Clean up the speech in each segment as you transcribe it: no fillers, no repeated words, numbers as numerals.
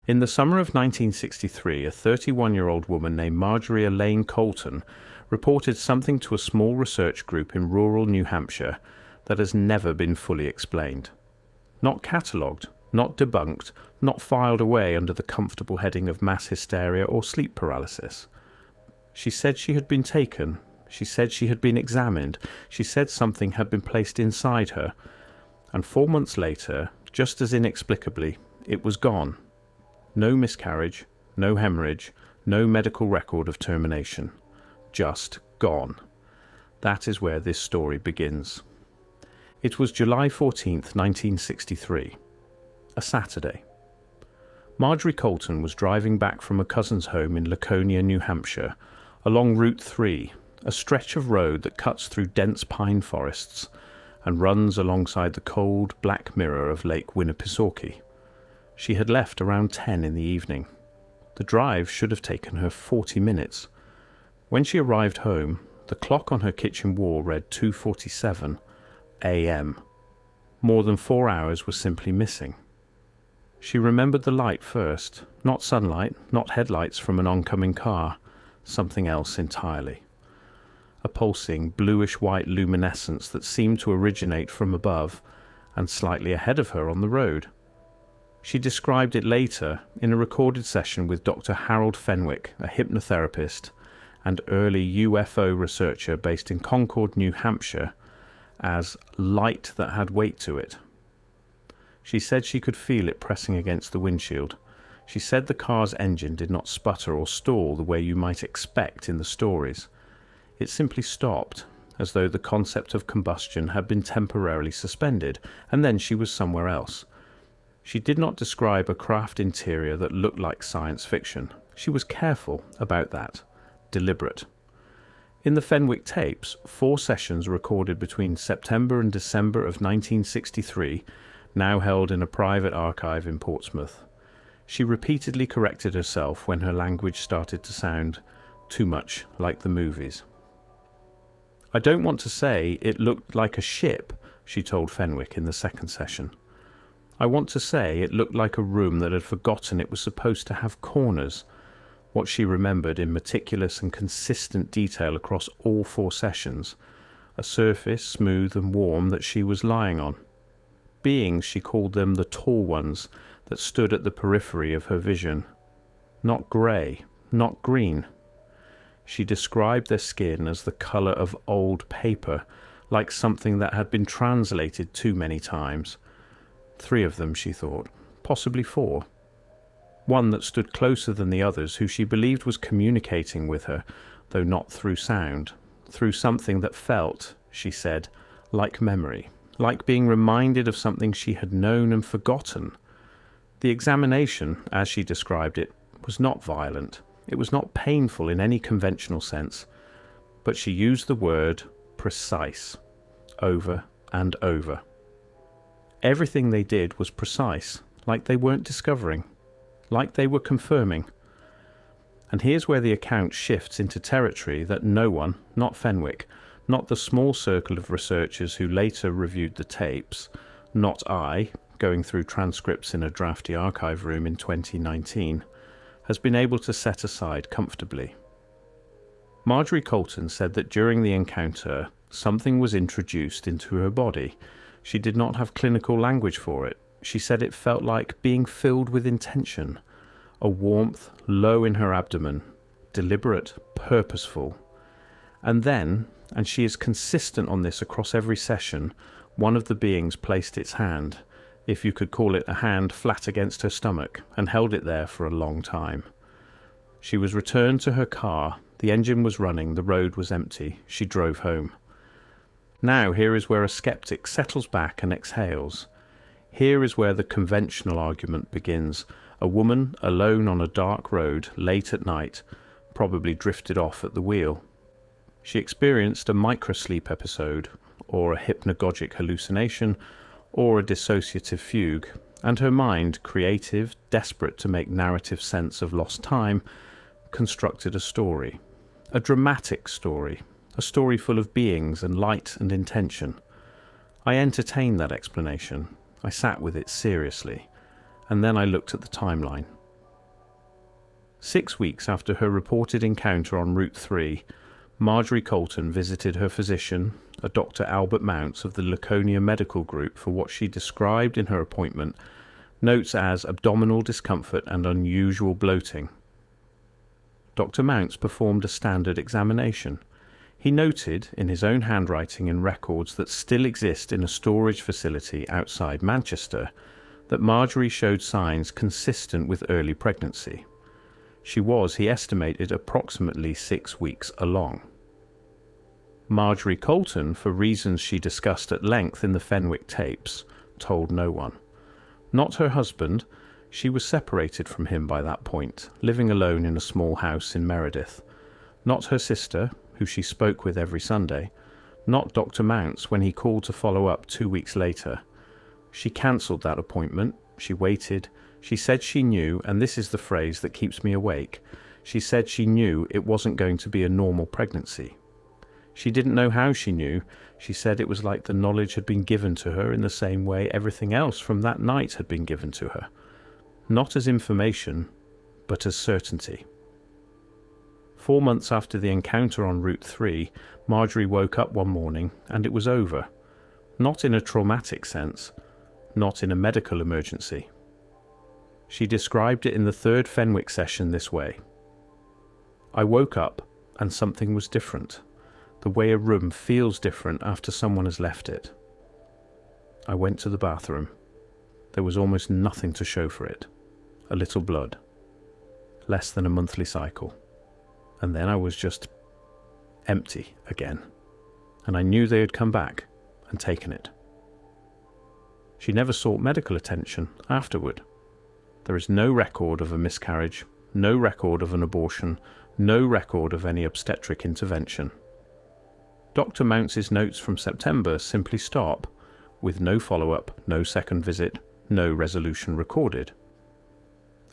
In the summer of 1963, a 31-year-old woman named Margery Elaine Colton reported something to a small research group in rural New Hampshire that has never been fully explained. Not catalogued, not debunked, not filed away under the comfortable heading of mass hysteria or sleep paralysis. She said she had been taken. She said she had been examined. She said something had been placed inside her. And 4 months later, just as inexplicably, it was gone. No miscarriage, no hemorrhage, no medical record of termination. Just gone. That is where this story begins. It was July 14th, 1963. A Saturday. Margery Colton was driving back from a cousin's home in Laconia, New Hampshire, along Route 3, a stretch of road that cuts through dense pine forests and runs alongside the cold, black mirror of Lake Winnipesaukee. She had left around 10 in the evening. The drive should have taken her 40 minutes. When she arrived home, the clock on her kitchen wall read 2:47 a.m. More than 4 hours were simply missing. She remembered the light first, not sunlight, not headlights from an oncoming car, something else entirely. A pulsing, bluish-white luminescence that seemed to originate from above and slightly ahead of her on the road. She described it later in a recorded session with Dr. Harold Fenwick, a hypnotherapist and early UFO researcher based in Concord, New Hampshire, as light that had weight to it. She said she could feel it pressing against the windshield. She said the car's engine did not sputter or stall the way you might expect in the stories. It simply stopped, as though the concept of combustion had been temporarily suspended, and then she was somewhere else. She did not describe a craft interior that looked like science fiction. She was careful about that, deliberate. In the Fenwick tapes, 4 sessions recorded between September and December of 1963, now held in a private archive in Portsmouth. She repeatedly corrected herself when her language started to sound too much like the movies. "I don't want to say it looked like a ship," she told Fenwick in the second session. "I want to say it looked like a room that had forgotten it was supposed to have corners," what she remembered in meticulous and consistent detail across all 4 sessions, a surface smooth and warm that she was lying on. Beings, she called them the tall ones, that stood at the periphery of her vision. Not grey, not green. She described their skin as the colour of old paper, like something that had been translated too many times. 3 of them, she thought, possibly 4. One that stood closer than the others, who she believed was communicating with her, though not through sound, through something that felt, she said, like memory, like being reminded of something she had known and forgotten. The examination, as she described it, was not violent. It was not painful in any conventional sense, but she used the word precise over and over. Everything they did was precise, like they weren't discovering, like they were confirming. And here's where the account shifts into territory that no one, not Fenwick, not the small circle of researchers who later reviewed the tapes, not I, going through transcripts in a drafty archive room in 2019, has been able to set aside comfortably. Margery Colton said that during the encounter, something was introduced into her body. She did not have clinical language for it. She said it felt like being filled with intention, a warmth low in her abdomen, deliberate, purposeful. And then, and she is consistent on this across every session, one of the beings placed its hand, if you could call it a hand, flat against her stomach, and held it there for a long time. She was returned to her car. The engine was running, the road was empty. She drove home. Now here is where a skeptic settles back and exhales. Here is where the conventional argument begins. A woman alone on a dark road, late at night, probably drifted off at the wheel. She experienced a microsleep episode, or a hypnagogic hallucination, or a dissociative fugue, and her mind, creative, desperate to make narrative sense of lost time, constructed a story. A dramatic story. A story full of beings and light and intention. I entertained that explanation. I sat with it seriously. And then I looked at the timeline. 6 weeks after her reported encounter on Route 3, Margery Colton visited her physician, a Dr. Albert Mounts of the Laconia Medical Group, for what she described in her appointment notes as abdominal discomfort and unusual bloating. Dr. Mounts performed a standard examination. He noted, in his own handwriting in records that still exist in a storage facility outside Manchester, that Margery showed signs consistent with early pregnancy. She was, he estimated, approximately 6 weeks along. Margery Colton, for reasons she discussed at length in the Fenwick tapes, told no one. Not her husband. She was separated from him by that point, living alone in a small house in Meredith. Not her sister, who she spoke with every Sunday. Not Dr. Mounts when he called to follow up 2 weeks later. She cancelled that appointment. She waited. She said she knew, and this is the phrase that keeps me awake, she said she knew it wasn't going to be a normal pregnancy. She didn't know how she knew. She said it was like the knowledge had been given to her in the same way everything else from that night had been given to her. Not as information, but as certainty. 4 months after the encounter on Route 3, Margery woke up one morning and it was over. Not in a traumatic sense, not in a medical emergency. She described it in the third Fenwick session this way. I woke up and something was different. The way a room feels different after someone has left it. I went to the bathroom. There was almost nothing to show for it. A little blood. Less than a monthly cycle. And then I was just empty again. And I knew they had come back and taken it. She never sought medical attention afterward. There is no record of a miscarriage, no record of an abortion, no record of any obstetric intervention. Dr. Mounts's notes from September simply stop, with no follow-up, no second visit, no resolution recorded.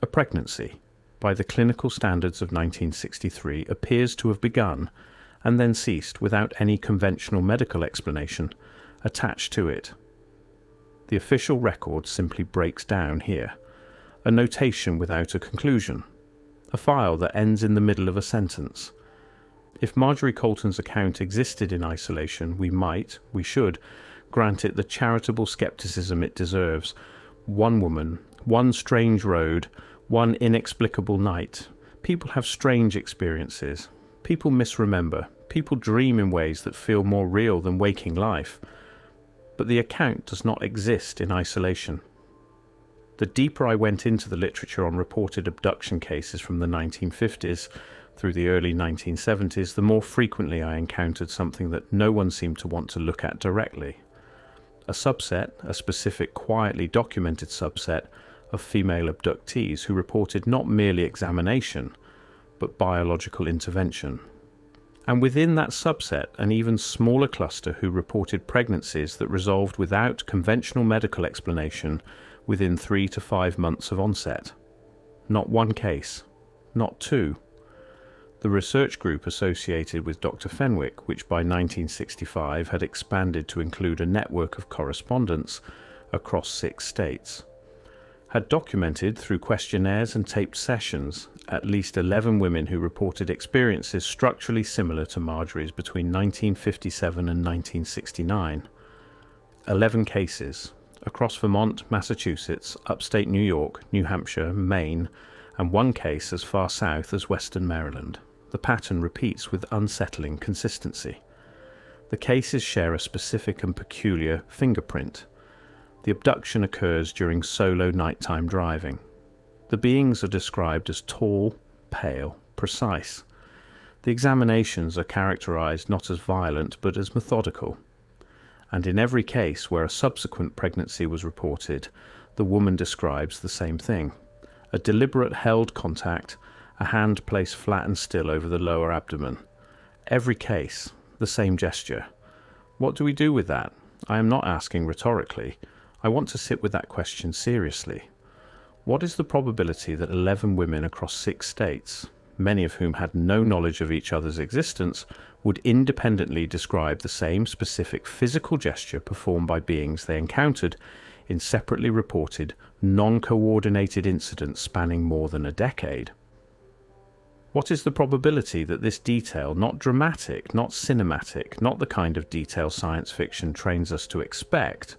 A pregnancy, by the clinical standards of 1963, appears to have begun and then ceased without any conventional medical explanation attached to it. The official record simply breaks down here. A notation without a conclusion. A file that ends in the middle of a sentence. If Margery Colton's account existed in isolation, we should, grant it the charitable skepticism it deserves. One woman, one strange road, one inexplicable night. People have strange experiences. People misremember. People dream in ways that feel more real than waking life. But the account does not exist in isolation. The deeper I went into the literature on reported abduction cases from the 1950s through the early 1970s, the more frequently I encountered something that no one seemed to want to look at directly. A subset, a specific quietly documented subset, of female abductees who reported not merely examination, but biological intervention. And within that subset, an even smaller cluster who reported pregnancies that resolved without conventional medical explanation within 3 to 5 months of onset. Not one case, not two. The research group associated with Dr. Fenwick, which by 1965 had expanded to include a network of correspondents across 6 states, had documented through questionnaires and taped sessions at least 11 women who reported experiences structurally similar to Margery's between 1957 and 1969. 11 cases across Vermont, Massachusetts, upstate New York, New Hampshire, Maine, and 1 case as far south as western Maryland. The pattern repeats with unsettling consistency. The cases share a specific and peculiar fingerprint. The abduction occurs during solo nighttime driving. The beings are described as tall, pale, precise. The examinations are characterized not as violent but as methodical. And in every case where a subsequent pregnancy was reported, the woman describes the same thing. A deliberate held contact, a hand placed flat and still over the lower abdomen. Every case, the same gesture. What do we do with that? I am not asking rhetorically. I want to sit with that question seriously. What is the probability that 11 women across 6 states, many of whom had no knowledge of each other's existence, would independently describe the same specific physical gesture performed by beings they encountered in separately reported, non-coordinated incidents spanning more than a decade? What is the probability that this detail, not dramatic, not cinematic, not the kind of detail science fiction trains us to expect,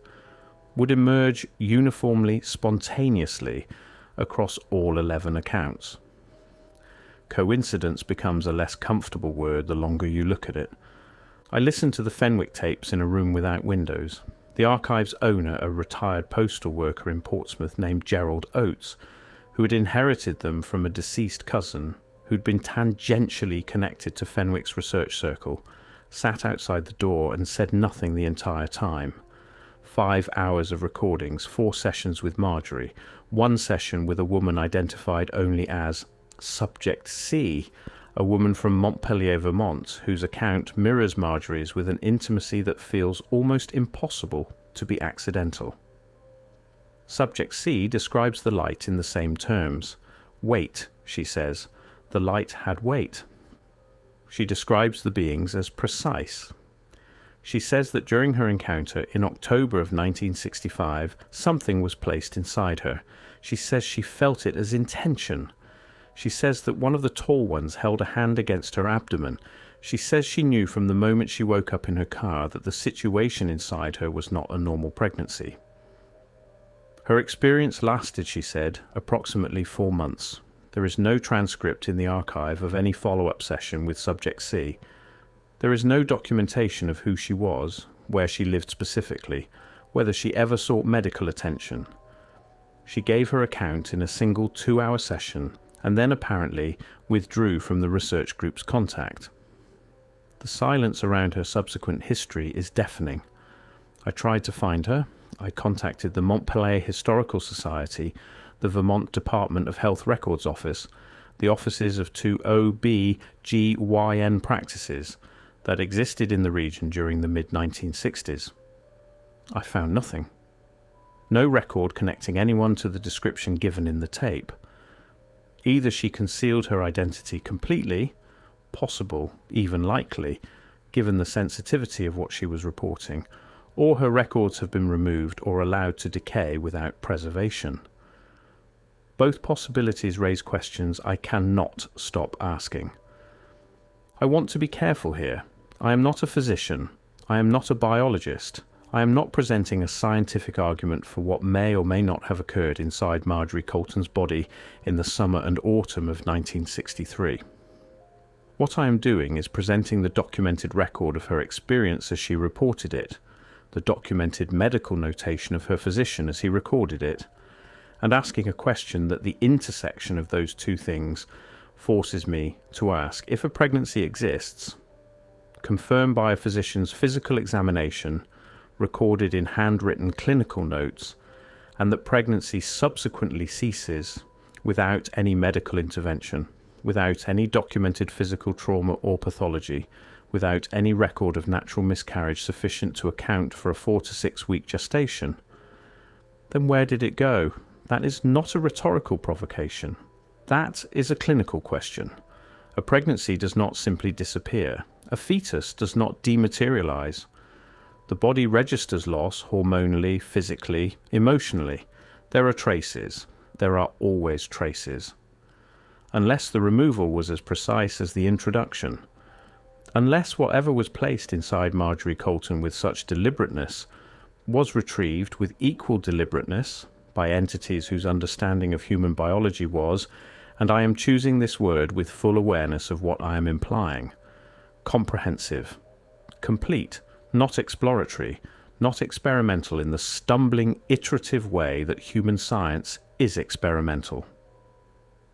would emerge uniformly, spontaneously across all 11 accounts? Coincidence becomes a less comfortable word the longer you look at it. I listened to the Fenwick tapes in a room without windows. The archive's owner, a retired postal worker in Portsmouth named Gerald Oates, who had inherited them from a deceased cousin who'd been tangentially connected to Fenwick's research circle, sat outside the door and said nothing the entire time. 5 hours of recordings, 4 sessions with Margery, 1 session with a woman identified only as Subject C, a woman from Montpellier, Vermont, whose account mirrors Margery's with an intimacy that feels almost impossible to be accidental. Subject C describes the light in the same terms. Weight, she says. The light had weight. She describes the beings as precise. She says that during her encounter in October of 1965, something was placed inside her. She says she felt it as intention. She says that one of the tall ones held a hand against her abdomen. She says she knew from the moment she woke up in her car that the situation inside her was not a normal pregnancy. Her experience lasted, she said, approximately 4 months. There is no transcript in the archive of any follow-up session with Subject C. There is no documentation of who she was, where she lived specifically, whether she ever sought medical attention. She gave her account in a single 2-hour session and then apparently withdrew from the research group's contact. The silence around her subsequent history is deafening. I tried to find her. I contacted the Montpellier Historical Society, the Vermont Department of Health Records Office, the offices of 2 OB-GYN practices that existed in the region during the mid-1960s. I found nothing. No record connecting anyone to the description given in the tape. Either she concealed her identity completely, possible, even likely, given the sensitivity of what she was reporting, or her records have been removed or allowed to decay without preservation. Both possibilities raise questions I cannot stop asking. I want to be careful here. I am not a physician. I am not a biologist. I am not presenting a scientific argument for what may or may not have occurred inside Margery Colton's body in the summer and autumn of 1963. What I am doing is presenting the documented record of her experience as she reported it, the documented medical notation of her physician as he recorded it, and asking a question that the intersection of those two things forces me to ask. If a pregnancy exists, confirmed by a physician's physical examination, recorded in handwritten clinical notes, and that pregnancy subsequently ceases without any medical intervention, without any documented physical trauma or pathology, without any record of natural miscarriage sufficient to account for a 4 to 6 week gestation, then where did it go? That is not a rhetorical provocation. That is a clinical question. A pregnancy does not simply disappear. A fetus does not dematerialize. The body registers loss hormonally, physically, emotionally. There are traces. There are always traces. Unless the removal was as precise as the introduction. Unless whatever was placed inside Margery Colton with such deliberateness was retrieved with equal deliberateness by entities whose understanding of human biology was, and I am choosing this word with full awareness of what I am implying, comprehensive, complete, not exploratory, not experimental in the stumbling, iterative way that human science is experimental.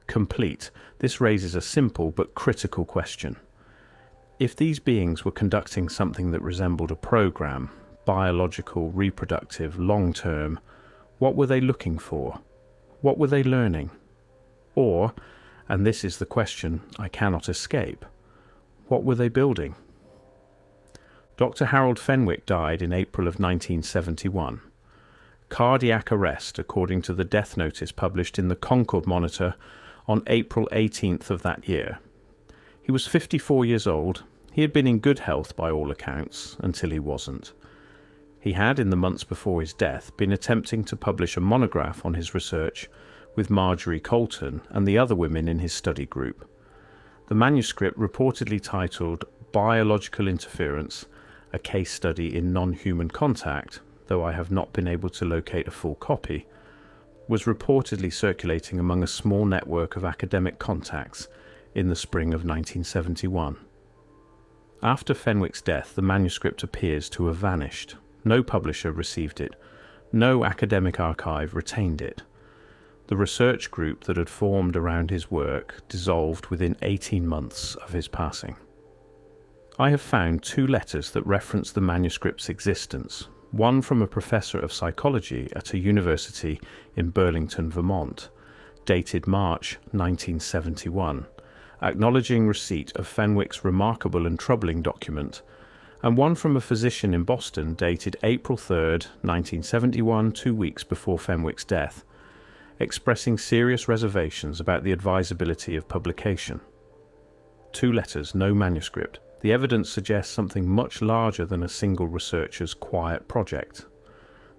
Complete. This raises a simple but critical question. If these beings were conducting something that resembled a program, biological, reproductive, long-term, what were they looking for? What were they learning? Or, and this is the question I cannot escape, what were they building? Dr. Harold Fenwick died in April of 1971. Cardiac arrest, according to the death notice published in the Concord Monitor on April 18th of that year. He was 54 years old. He had been in good health by all accounts, until he wasn't. He had, in the months before his death, been attempting to publish a monograph on his research with Margery Colton and the other women in his study group. The manuscript, reportedly titled Biological Interference, a Case Study in Non-Human Contact, though I have not been able to locate a full copy, was reportedly circulating among a small network of academic contacts in the spring of 1971. After Fenwick's death, the manuscript appears to have vanished. No publisher received it. No academic archive retained it. The research group that had formed around his work dissolved within 18 months of his passing. I have found 2 letters that reference the manuscript's existence, one from a professor of psychology at a university in Burlington, Vermont, dated March 1971, acknowledging receipt of Fenwick's remarkable and troubling document, and one from a physician in Boston dated April 3, 1971, 2 weeks before Fenwick's death, expressing serious reservations about the advisability of publication. 2 letters, no manuscript. The evidence suggests something much larger than a single researcher's quiet project.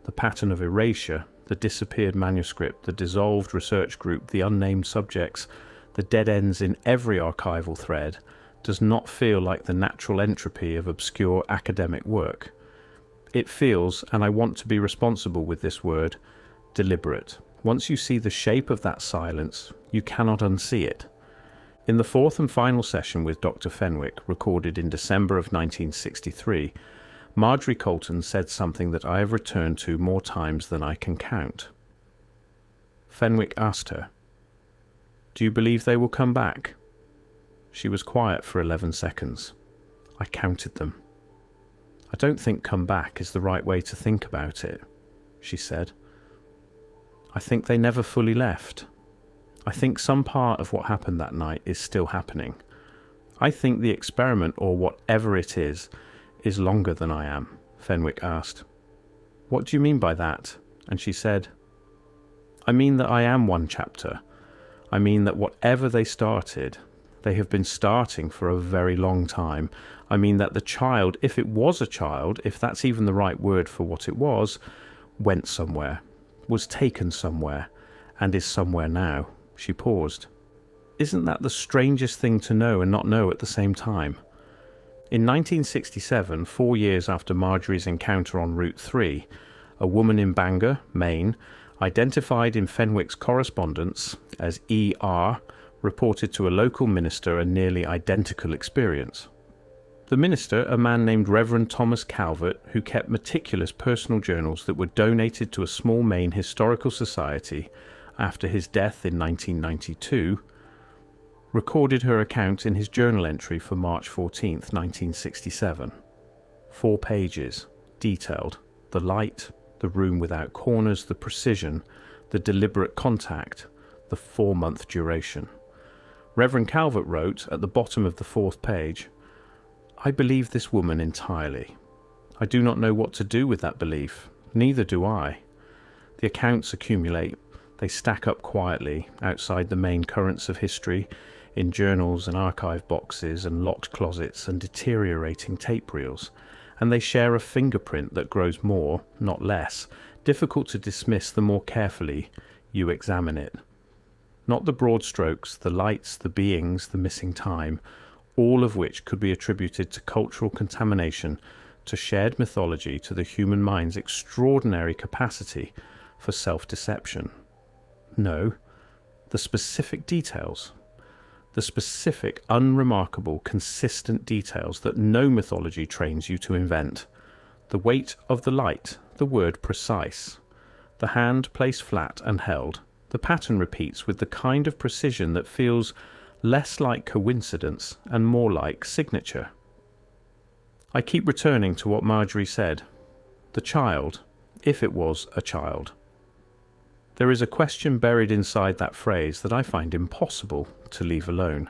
The pattern of erasure, the disappeared manuscript, the dissolved research group, the unnamed subjects, the dead ends in every archival thread, does not feel like the natural entropy of obscure academic work. It feels, and I want to be responsible with this word, deliberate. Once you see the shape of that silence, you cannot unsee it. In the 4th and final session with Dr. Fenwick, recorded in December of 1963, Margery Colton said something that I have returned to more times than I can count. Fenwick asked her, "Do you believe they will come back?" She was quiet for 11 seconds. I counted them. "I don't think come back is the right way to think about it," she said. "I think they never fully left. I think some part of what happened that night is still happening. I think the experiment, or whatever it is longer than I am," Fenwick asked. "What do you mean by that?" And she said, "I mean that I am one chapter. I mean that whatever they started, they have been starting for a very long time. I mean that the child, if it was a child, if that's even the right word for what it was, went somewhere, was taken somewhere, and is somewhere now." She paused. Isn't that the strangest thing to know and not know at the same time? In 1967, 4 years after Margery's encounter on Route 3, a woman in Bangor, Maine, identified in Fenwick's correspondence as E.R., reported to a local minister a nearly identical experience. The minister, a man named Reverend Thomas Calvert, who kept meticulous personal journals that were donated to a small Maine historical society after his death in 1992, recorded her account in his journal entry for March 14, 1967. 4 pages, detailed, the light, the room without corners, the precision, the deliberate contact, the 4-month duration. Reverend Calvert wrote at the bottom of the 4th page, "I believe this woman entirely. I do not know what to do with that belief. Neither do I. The accounts accumulate. They stack up quietly outside the main currents of history, in journals and archive boxes and locked closets and deteriorating tape reels, and they share a fingerprint that grows more, not less, difficult to dismiss the more carefully you examine it. Not the broad strokes, the lights, the beings, the missing time, all of which could be attributed to cultural contamination, to shared mythology, to the human mind's extraordinary capacity for self-deception. No, the specific details, the specific, unremarkable, consistent details that no mythology trains you to invent. The weight of the light, the word precise, the hand placed flat and held. The pattern repeats with the kind of precision that feels less like coincidence and more like signature. I keep returning to what Margery said. The child, if it was a child. There is a question buried inside that phrase that I find impossible to leave alone.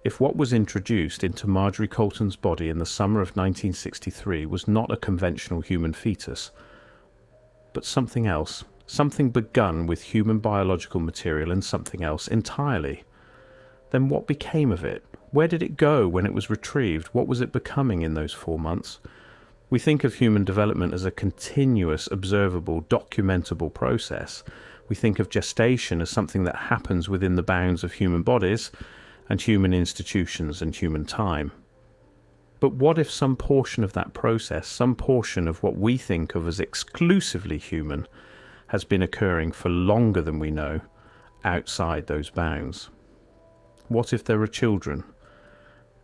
If what was introduced into Margery Colton's body in the summer of 1963 was not a conventional human fetus, but something else, something begun with human biological material and something else entirely, then what became of it? Where did it go when it was retrieved? What was it becoming in those 4 months? We think of human development as a continuous, observable, documentable process. We think of gestation as something that happens within the bounds of human bodies, and human institutions and human time. But what if some portion of that process, some portion of what we think of as exclusively human, has been occurring for longer than we know, outside those bounds? What if there are children?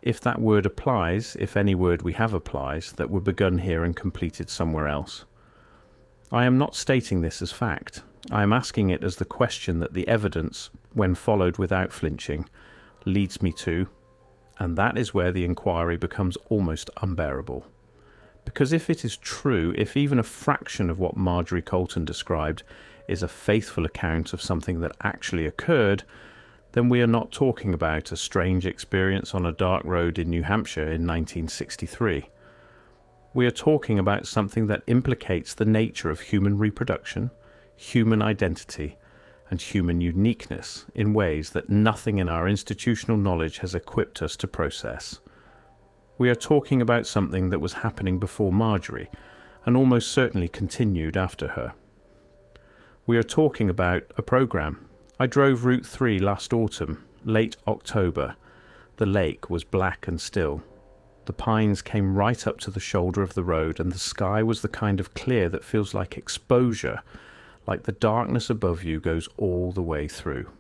If that word applies, if any word we have applies, that were begun here and completed somewhere else. I am not stating this as fact. I am asking it as the question that the evidence, when followed without flinching, leads me to, and that is where the inquiry becomes almost unbearable. Because if it is true, if even a fraction of what Margery Colton described is a faithful account of something that actually occurred, then we are not talking about a strange experience on a dark road in New Hampshire in 1963. We are talking about something that implicates the nature of human reproduction, human identity, and human uniqueness in ways that nothing in our institutional knowledge has equipped us to process. We are talking about something that was happening before Margery, and almost certainly continued after her. We are talking about a program. I drove Route 3 last autumn, late October. The lake was black and still. The pines came right up to the shoulder of the road, and the sky was the kind of clear that feels like exposure, like the darkness above you goes all the way through.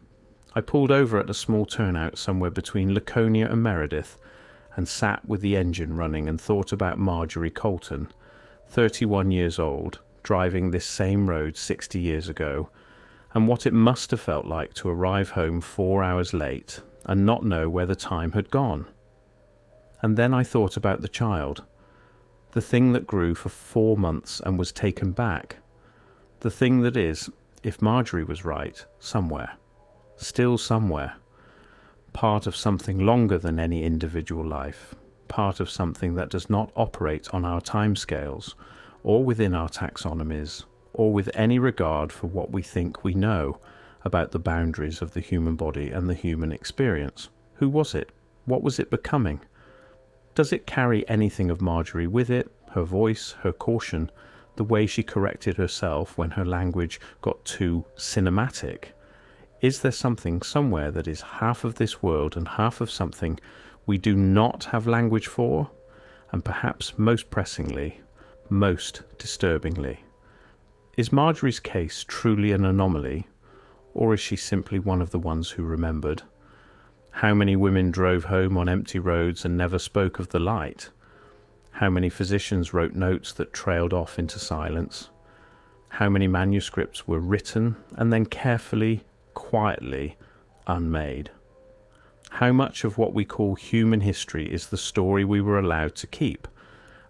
I pulled over at a small turnout somewhere between Laconia and Meredith, and sat with the engine running and thought about Margery Colton, 31 years old, driving this same road 60 years ago, and what it must have felt like to arrive home 4 hours late and not know where the time had gone. And then I thought about the child, the thing that grew for 4 months and was taken back, the thing that is, if Margery was right, somewhere, still somewhere, part of something longer than any individual life, part of something that does not operate on our timescales or within our taxonomies, or with any regard for what we think we know about the boundaries of the human body and the human experience. Who was it? What was it becoming? Does it carry anything of Margery with it, her voice, her caution, the way she corrected herself when her language got too cinematic? Is there something somewhere that is half of this world and half of something we do not have language for? And perhaps most pressingly, most disturbingly, is Margery's case truly an anomaly, or is she simply one of the ones who remembered? How many women drove home on empty roads and never spoke of the light? How many physicians wrote notes that trailed off into silence? How many manuscripts were written and then carefully, quietly unmade? How much of what we call human history is the story we were allowed to keep,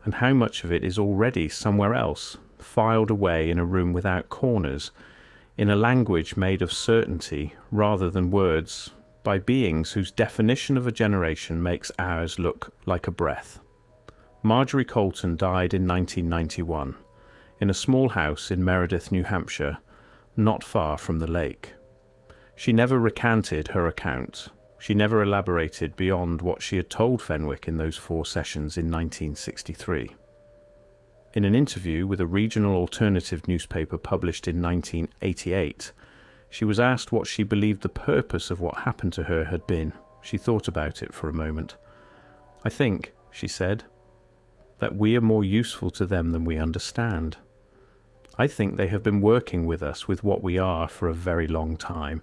and how much of it is already somewhere else, filed away in a room without corners, in a language made of certainty rather than words, by beings whose definition of a generation makes ours look like a breath? Margery Colton died in 1991, in a small house in Meredith, New Hampshire, not far from the lake. She never recanted her account. She never elaborated beyond what she had told Fenwick in those 4 sessions in 1963. In an interview with a regional alternative newspaper published in 1988, she was asked what she believed the purpose of what happened to her had been. She thought about it for a moment. "I think," she said, "that we are more useful to them than we understand. I think they have been working with us with what we are for a very long time,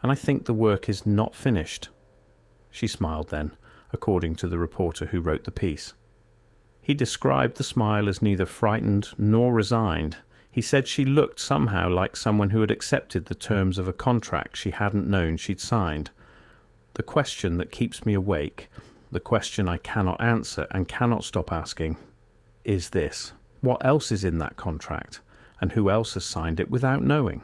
and I think the work is not finished." She smiled then, according to the reporter who wrote the piece. He described the smile as neither frightened nor resigned. He said she looked somehow like someone who had accepted the terms of a contract she hadn't known she'd signed. The question that keeps me awake, the question I cannot answer and cannot stop asking, is this: what else is in that contract, and who else has signed it without knowing?